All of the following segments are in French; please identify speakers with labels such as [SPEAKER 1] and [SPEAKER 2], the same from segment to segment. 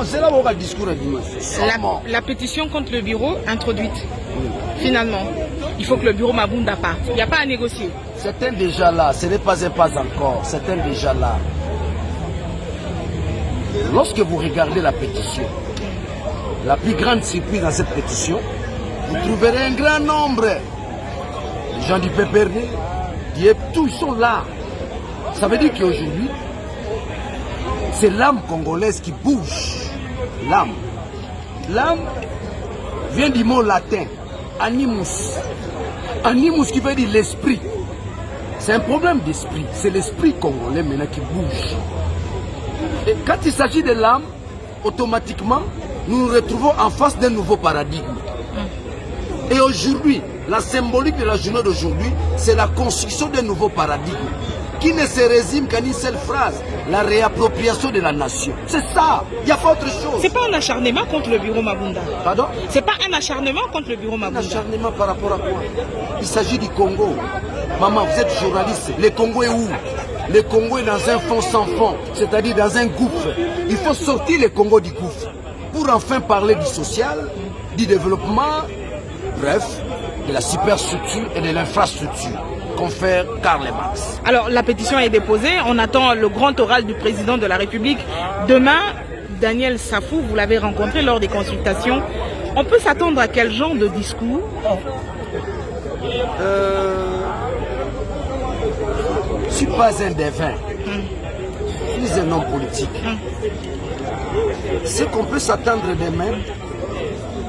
[SPEAKER 1] C'est là où on a le discours à dimanche.
[SPEAKER 2] La pétition contre le bureau introduite. Finalement, il faut que le bureau Mabunda parte. Il n'y a pas à négocier.
[SPEAKER 1] Certains déjà là, ce n'est pas un pas encore. Certains déjà là. Lorsque vous regardez la pétition, la plus grande surprise dans cette pétition, vous trouverez un grand nombre. Les gens du PPRD, tous sont là. Ça veut dire qu'aujourd'hui, c'est l'âme congolaise qui bouge. L'âme. L'âme vient du mot latin, animus. Animus qui veut dire l'esprit. C'est un problème d'esprit. C'est l'esprit congolais maintenant qui bouge. Et quand il s'agit de l'âme, automatiquement, nous nous retrouvons en face d'un nouveau paradigme. Et aujourd'hui, la symbolique de la journée d'aujourd'hui, c'est la construction d'un nouveau paradigme qui ne se résume qu'à une seule phrase, la réappropriation de la nation. C'est ça, il n'y a pas autre chose.
[SPEAKER 2] C'est pas un acharnement contre le bureau Mabunda.
[SPEAKER 1] Pardon?
[SPEAKER 2] C'est pas un acharnement contre le bureau Mabunda.
[SPEAKER 1] Un acharnement par rapport à quoi? Il s'agit du Congo. Maman, vous êtes journaliste. Le Congo est où? Le Congo est dans un fond sans fond, c'est-à-dire dans un gouffre. Il faut sortir le Congo du gouffre pour enfin parler du social, du développement, bref, de la superstructure et de l'infrastructure, confère Karl Marx.
[SPEAKER 2] Alors, la pétition est déposée. On attend le grand oral du président de la République. Demain, Daniel Safou, vous l'avez rencontré lors des consultations. On peut s'attendre à quel genre de discours?
[SPEAKER 1] Je ne suis pas un devin. Je suis un homme politique. Ce qu'on peut s'attendre demain,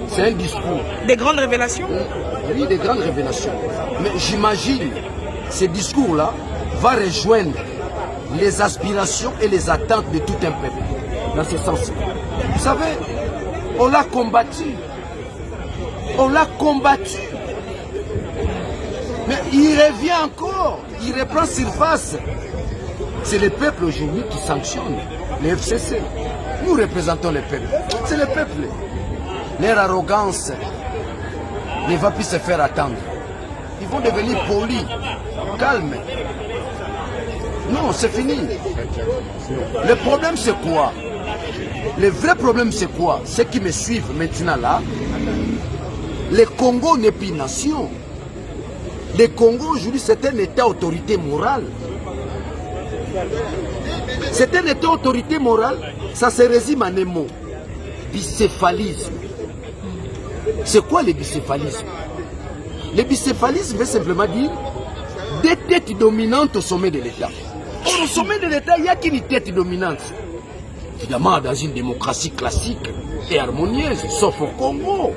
[SPEAKER 1] c'est un discours.
[SPEAKER 2] Des grandes révélations?
[SPEAKER 1] Oui, des grandes révélations. Mais j'imagine ce discours-là va rejoindre les aspirations et les attentes de tout un peuple. Dans ce sens. Vous savez, on l'a combattu. On l'a combattu. Mais il revient encore. Il reprend surface. C'est le peuple aujourd'hui qui sanctionne les FCC. Nous représentons le peuple. C'est le peuple. Leur arrogance ne va plus se faire attendre. Ils vont devenir polis, calmes. Non, c'est fini. Le problème, c'est quoi? Le vrai problème, c'est quoi? Ceux qui me suivent maintenant là, le Congo n'est plus une nation. Le Congo, aujourd'hui, c'est un État autorité morale. C'est un État autorité morale, ça se résume en un mot. Bicéphalisme. C'est quoi le bicéphalisme? Le bicéphalisme veut simplement dire des têtes dominantes au sommet de l'État. Or, au sommet de l'État, il n'y a qu'une tête dominante. Évidemment, dans une démocratie classique et harmonieuse, sauf au Congo,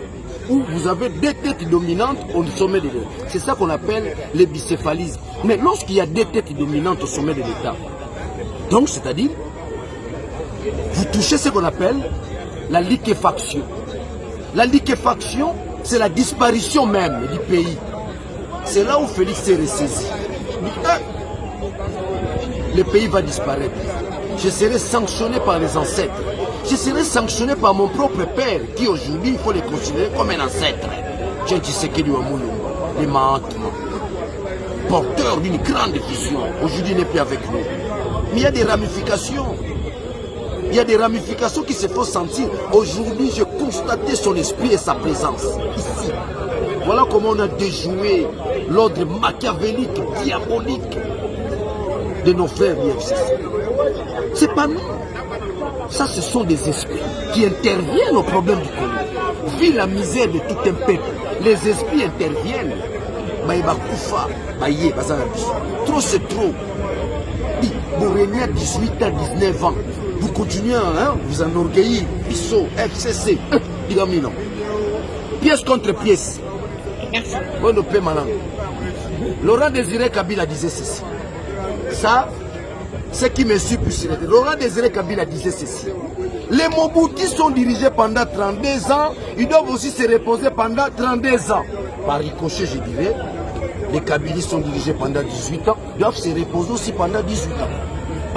[SPEAKER 1] où vous avez des têtes dominantes au sommet de l'État. C'est ça qu'on appelle le bicéphalisme. Mais lorsqu'il y a des têtes dominantes au sommet de l'État, donc c'est-à-dire, vous touchez ce qu'on appelle la liquéfaction. La liquéfaction, c'est la disparition même du pays. C'est là où Félix s'est ressaisi. Le pays va disparaître. Je serai sanctionné par les ancêtres. Je serai sanctionné par mon propre père, qui aujourd'hui, il faut le considérer comme un ancêtre. Tiens, tu sais qu'il y a le Mahatma, porteur d'une grande vision. Aujourd'hui, il n'est plus avec nous. Mais il y a des ramifications. Il y a des ramifications qui se font sentir. Aujourd'hui, j'ai constaté son esprit et sa présence ici. Voilà comment on a déjoué l'ordre machiavélique, diabolique de nos frères du FCC. C'est pas nous. Ça, ce sont des esprits qui interviennent au problème du Congo. Vu la misère de tout un peuple, les esprits interviennent. Trop, c'est trop. Vous régnez à 18 ans, 19 ans. Vous continuez à vous enorgueillir. Bissot, FCC. Non. Pièce contre pièce.
[SPEAKER 2] Merci.
[SPEAKER 1] Laurent Désiré Kabila disait ceci. Ça, c'est qui me suit plus. Laurent Désiré Kabila disait ceci. Les Mobutus sont dirigés pendant 32 ans. Ils doivent aussi se reposer pendant 32 ans. Par ricochet, je dirais, les Kabilis sont dirigés pendant 18 ans. Ils doivent se reposer aussi pendant 18 ans.